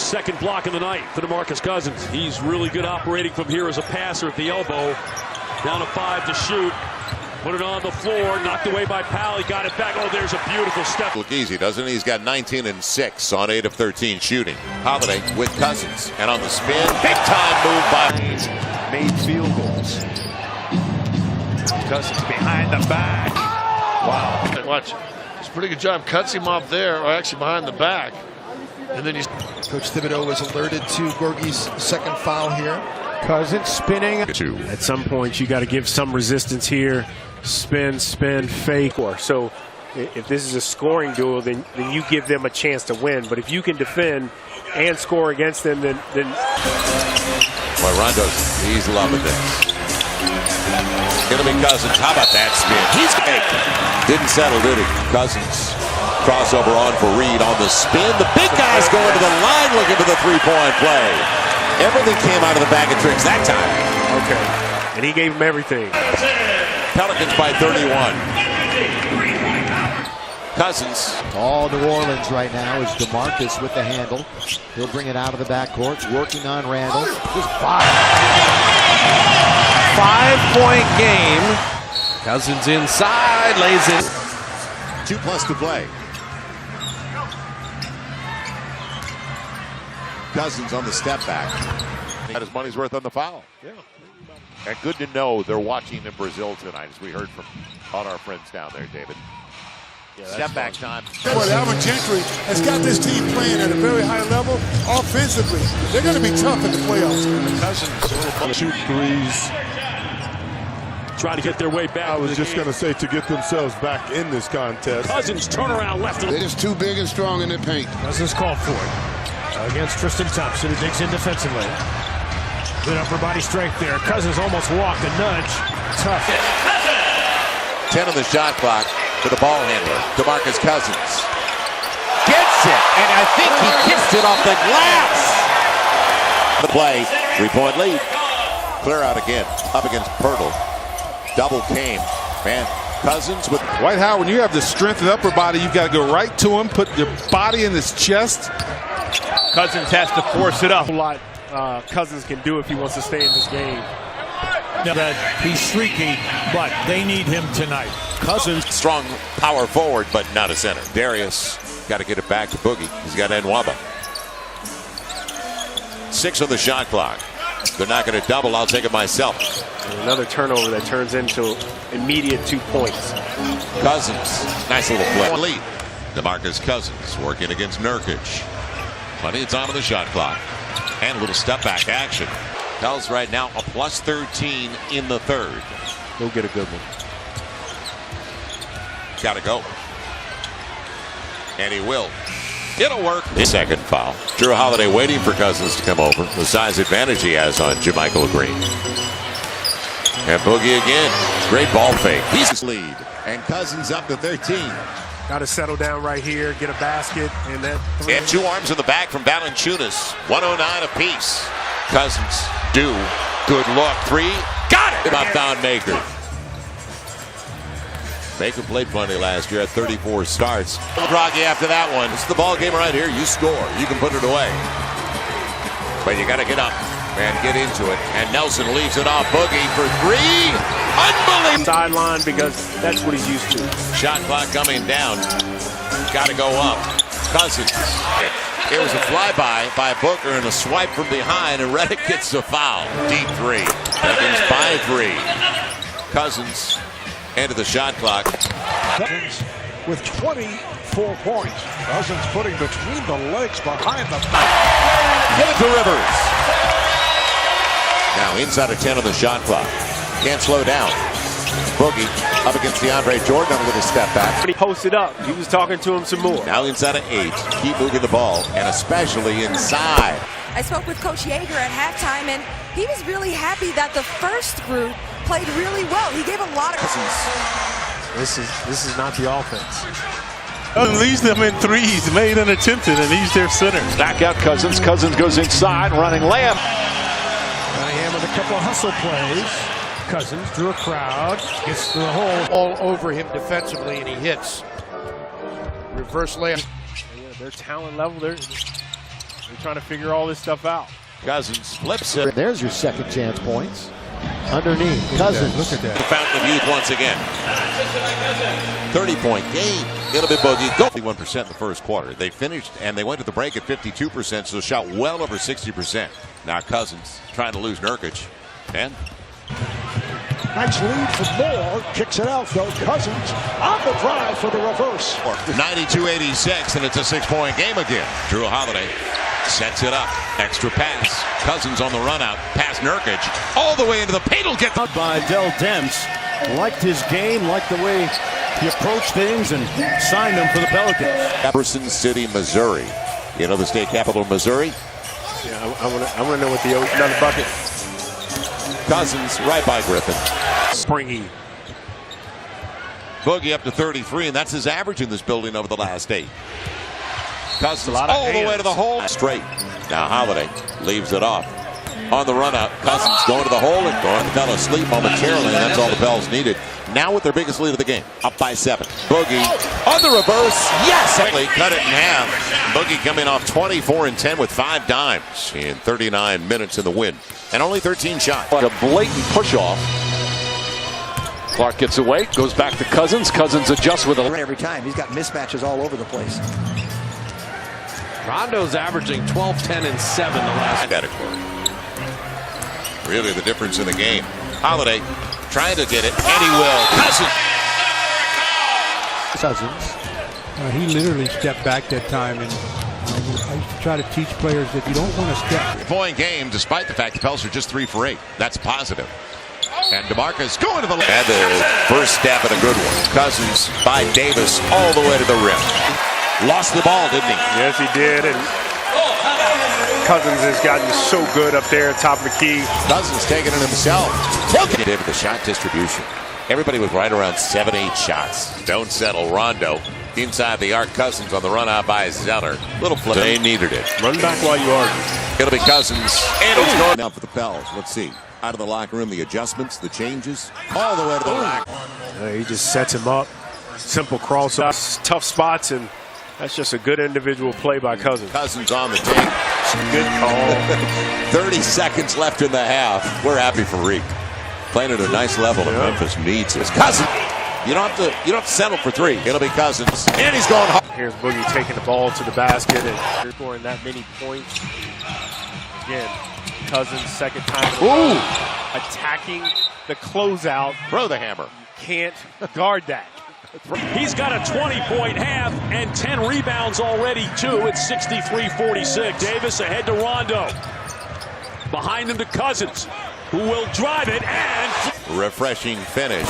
second block of the night for DeMarcus Cousins. He's really good operating from here as a passer at the elbow. Down to 5 to shoot. Put it on the floor, knocked away by Powell. He got it back. Oh, there's a beautiful step. Look easy, doesn't he? He's got 19 and 6 on 8 of 13 shooting. Holiday with Cousins, and on the spin, big time move by. Made field goals. Cousins behind the back. Wow. Watch. It's a pretty good job. Cuts him off there, or actually behind the back. And then he's. Coach Thibodeau was alerted to Gorgie's second foul here. Cousins spinning. At some point, you got to give some resistance here. Spin, fake. So if this is a scoring duel, then you give them a chance to win. But if you can defend and score against them, then. Boy, Rondo's, he's loving this. Gonna be Cousins. How about that spin? He's fake. Didn't settle, did he? Cousins. Crossover on for Reed on the spin. The big guy's going to the line looking for the three-point play. Everything came out of the bag of tricks that time. Okay. And he gave him everything. Pelicans by 31. Cousins. All New Orleans right now is DeMarcus with the handle. He'll bring it out of the backcourt, working on Randall. Just 5-point game. Cousins inside, lays it. 2+ to play. Cousins on the step back. He got his money's worth on the foul. Yeah. And good to know they're watching in Brazil tonight, as we heard from all our friends down there, David. Step back time. Well, Alvin Gentry has got this team playing at a very high level offensively. They're going to be tough in the playoffs. Cousins Shoot threes. Try to get their way back. I was just going to say, to get themselves back in this contest. Cousins turn around left. They're just too big and strong in their paint. Cousins called for it against Tristan Thompson, who digs in defensively. Good upper body strength there. Cousins almost walked a nudge. Tough. 10 on the shot clock for the ball handler, DeMarcus Cousins. Gets it, and I think he kissed it off the glass. The play, 3-point lead. Clear out again, up against Pirtle. Double came, man. Cousins with White Howard, when you have the strength of the upper body, you've got to go right to him, put your body in his chest. Cousins has to force it up. A lot Cousins can do if he wants to stay in this game. That he's streaky, but they need him tonight. Cousins, strong power forward, but not a center. Darius got to get it back to Boogie. He's got Nwaba. 6 on the shot clock. They're not going to double. I'll take it myself. And another turnover that turns into immediate 2 points. Cousins, nice little play. Lead. DeMarcus Cousins working against Nurkic. Plenty of time on the shot clock. And a little step back action. Pels right now a +13 in the third. He'll get a good one. Gotta go. And he will. It'll work. His second foul. Drew Holiday waiting for Cousins to come over. The size advantage he has on Nikola Green. And Boogie again. Great ball fake. He's lead. And Cousins up to 13. Got to settle down right here, get a basket, and that. And 2 arms in the back from Valanciunas. 109 apiece. Cousins. Good look. 3. Got it! About Don Maker. Maker played plenty last year at 34 starts. Rocky after that one. It's the ball game right here. You score. You can put it away. But you got to get up and get into it. And Nelson leaves it off Boogie for 3. Unbelievable. Sideline, because that's what he's used to. Shot clock coming down. Got to go up. Cousins. It was a flyby by Booker and a swipe from behind, and Redick gets the foul. Deep 3. Pelicans by 3. Cousins into the shot clock. Cousins with 24 points. Cousins putting between the legs behind the back. Give it to Rivers. Now inside of 10 on the shot clock. Can't slow down. Boogie up against DeAndre Jordan on a little step back. He posted up. He was talking to him some more. Now inside of 8. Keep moving the ball, and especially inside. I spoke with Coach Yeager at halftime, and he was really happy that the first group played really well. He gave a lot of. This is not the offense. leads them in threes, made and attempted, and he's their center. Back out Cousins. Cousins goes inside, running layup. Cunningham with a couple of hustle plays. Cousins through a crowd, gets to the hole. All over him defensively, and he hits. Reverse layup. Their talent level, They're trying to figure all this stuff out. Cousins flips it. There's your second chance points. Underneath, Cousins. Look at that. The fountain of youth once again. 30-point game. It'll be bogey. Go 51% in the first quarter. They finished and they went to the break at 52%, so shot well over 60%. Now Cousins trying to lose Nurkic. And nice lead for Moore. Kicks it out though. Cousins on the drive for the reverse. 92-86, and it's a 6-point game again. Drew Holiday sets it up. Extra pass. Cousins on the run out. Pass Nurkic all the way into the paint. Will get by Dell Demps. Liked his game, liked the way he approached things, and signed him for the Pelicans. Jefferson City, Missouri. You know the state capital of Missouri? Yeah, I want to know what the another bucket. Cousins right by Griffin. Springy. Boogie up to 33, and that's his average in this building over the last 8. Cousins all the way to the hole. Straight. Now Holiday leaves it off. On the run out, Cousins going to the hole and fell asleep momentarily, and that's all the Pels needed. Now with their biggest lead of the game, up by 7. Boogie on the reverse. Yes! Cut it in half. Boogie coming off 24 and 10 with 5 dimes in 39 minutes in the win. And only 13 shots. But a blatant push-off. Clark gets away, goes back to Cousins. Cousins adjusts with a... Every time. He's got mismatches all over the place. Rondo's averaging 12, 10, and 7 the last category. Really the difference in the game. Holiday trying to get it, and he will. Cousins. He literally stepped back that time, and I used to try to teach players that you don't want to step. Point game, despite the fact the Pels are just 3 for 8. That's positive. And DeMarcus going to the left. And the first step and a good one. Cousins by Davis all the way to the rim. Lost the ball, didn't he? Yes, he did. And Cousins has gotten so good up there, top of the key. Cousins taking it himself. Did with the shot distribution. Everybody was right around 7-8 shots. Don't settle. Rondo inside the arc. Cousins on the run out by Zeller. Little flip. They needed it. Run back while you argue. It'll be Cousins. And he's going out for the Pels. Let's see. Out of the locker room, the adjustments, the changes, all the way to the rack. He just sets him up. Simple crossover. Tough spots, and that's just a good individual play by Cousins. Cousins on the take. Good call. 30 seconds left in the half. We're happy for Reek. Playing at a nice level, and Memphis needs his Cousins. You don't have to settle for 3. It'll be Cousins, and he's going home. Here's Boogie taking the ball to the basket and scoring that many points. Again, Cousins second time. Ooh! Attacking the closeout. Throw the hammer. Can't guard that. He's got a 20-point half and 10 rebounds already, too. It's 63-46. Davis ahead to Rondo. Behind him to Cousins, who will drive it and... Refreshing finish.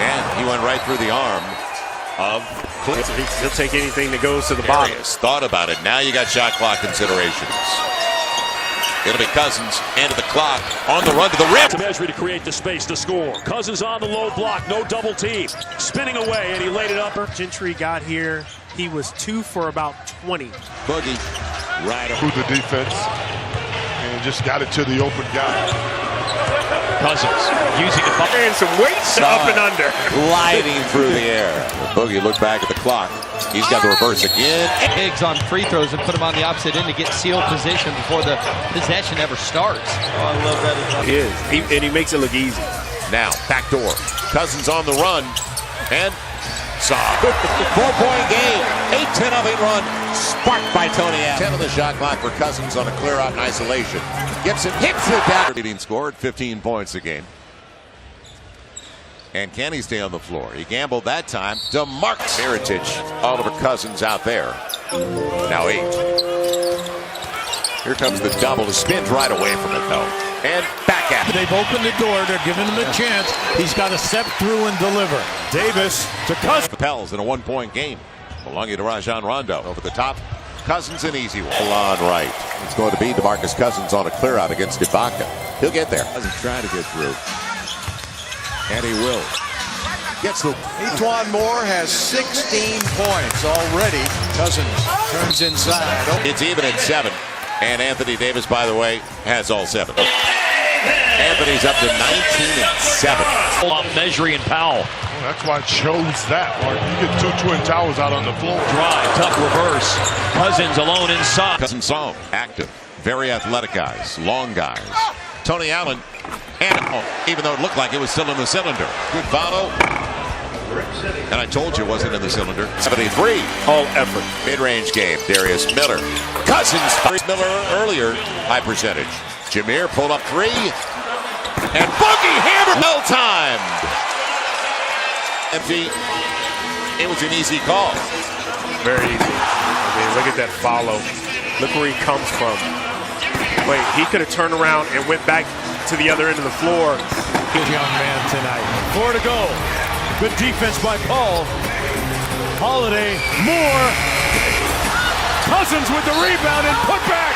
And he went right through the arm of Clint. He'll take anything that goes to the bottom. Thought about it. Now you got shot clock considerations. It'll be Cousins, end of the clock, on the run to the rim. To Mesri to create the space to score. Cousins on the low block, no double team. Spinning away, and he laid it up. Gentry got here. He was 2 for about 20. Boogie, right Through the defense, and just got it to the open guy. Cousins using it. And some weights up and under. Gliding through the air. Boogie looked back at the clock. He's got the reverse again. Higgs on free throws and put him on the opposite end to get sealed position before the possession ever starts. Oh, I love that. He is. And he makes it look easy. Now, back door. Cousins on the run. And saw. 4-point game. 8-10 run. Sparked by Tony Allen. 10 on the shot clock for Cousins on a clear out in isolation. Gibson hits it down. Leading score at 15 points a game. And can he stay on the floor? He gambled that time. DeMarcus Heritage. Oliver Cousins out there. Now 8. Here comes the double. The spins right away from it, though. And back at it. They've opened the door. They're giving him a chance. He's got to step through and deliver. Davis to Cousins. The Pels in a 1-point game. Belonging to Rajon Rondo. Over the top. Cousins an easy one. On right. It's going to be DeMarcus Cousins on a clear out against Ibaka. He'll get there. Cousins trying to get through. And he will. Gets the... Etwan Moore has 16 points already. Cousins turns inside. It's even at 7. And Anthony Davis, by the way, has all 7. Anthony's up to 19 and 7. Measuring Powell. Well, that's why I chose that, Mark. You get two twin towers out on the floor. Drive, tough reverse. Cousins alone inside. Cousins song, active, very athletic guys, long guys. Tony Allen, and even though it looked like it was still in the cylinder. Good follow. And I told you it wasn't in the cylinder. 73. All effort. Mid-range game. Darius Miller. Cousins. Miller earlier. High percentage. Jameer pulled up 3. And Boogie hammer. No time. Empty. It was an easy call. Very easy. I mean, look at that follow. Look where he comes from. Wait, he could have turned around and went back to the other end of the floor. Good young man tonight. 4 to go. Good defense by Paul. Holiday, more. Cousins with the rebound and put back.